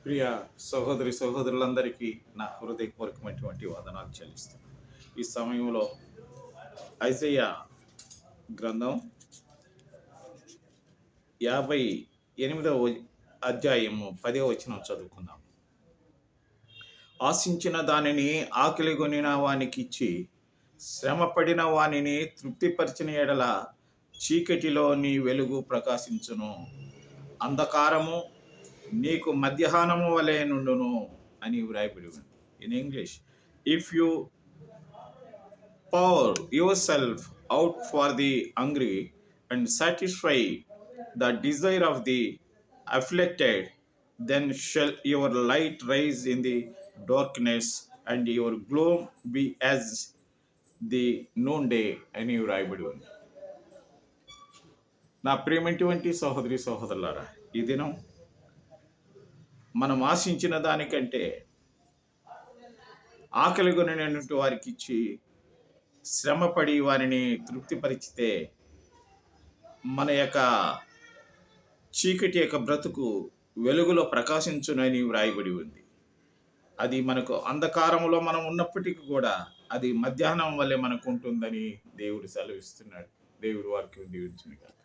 ప్రియ సహోదరి సహోదరులందరికీ నా హృదయపూర్వకమైనటువంటి వందనాలు చెల్లిస్తున్నాను. ఈ సమయంలో ఐజయ్యా గ్రంథం 58వ అధ్యాయము 10వ వచనం చదువుకుందాం. ఆశించిన దానిని ఆకలిగొనిన వానికి ఇచ్చి శ్రమపడిన వానిని తృప్తిపరిచిన ఎడల చీకటిలో నీ వెలుగు ప్రకాశించును, అంధకారము నీకు మధ్యాహ్నము వలె నుండును అని వ్రాయబడి ఉంది. In English, if you pour yourself out for the hungry and satisfy the desire of the afflicted, then shall your light rise in the darkness and your gloom be as the noonday అని వ్రాయబడి ఉంది. నా ప్రియమైనటువంటి సహోదరి సహోదరులారా, ఈ దినం మనం ఆశించిన దానికంటే ఆకలిగొనినటువంటి వారికి ఇచ్చి శ్రమపడి వారిని తృప్తిపరిచితే మన యొక్క చీకటి యొక్క బ్రతుకు వెలుగులో ప్రకాశించునని వ్రాయబడి ఉంది. అది మనకు అంధకారంలో మనం ఉన్నప్పటికీ కూడా అది మధ్యాహ్నం వల్లే మనకు ఉంటుందని దేవుడు సెలవిస్తున్నాడు. దేవుడు వారికి దీవించును గాక.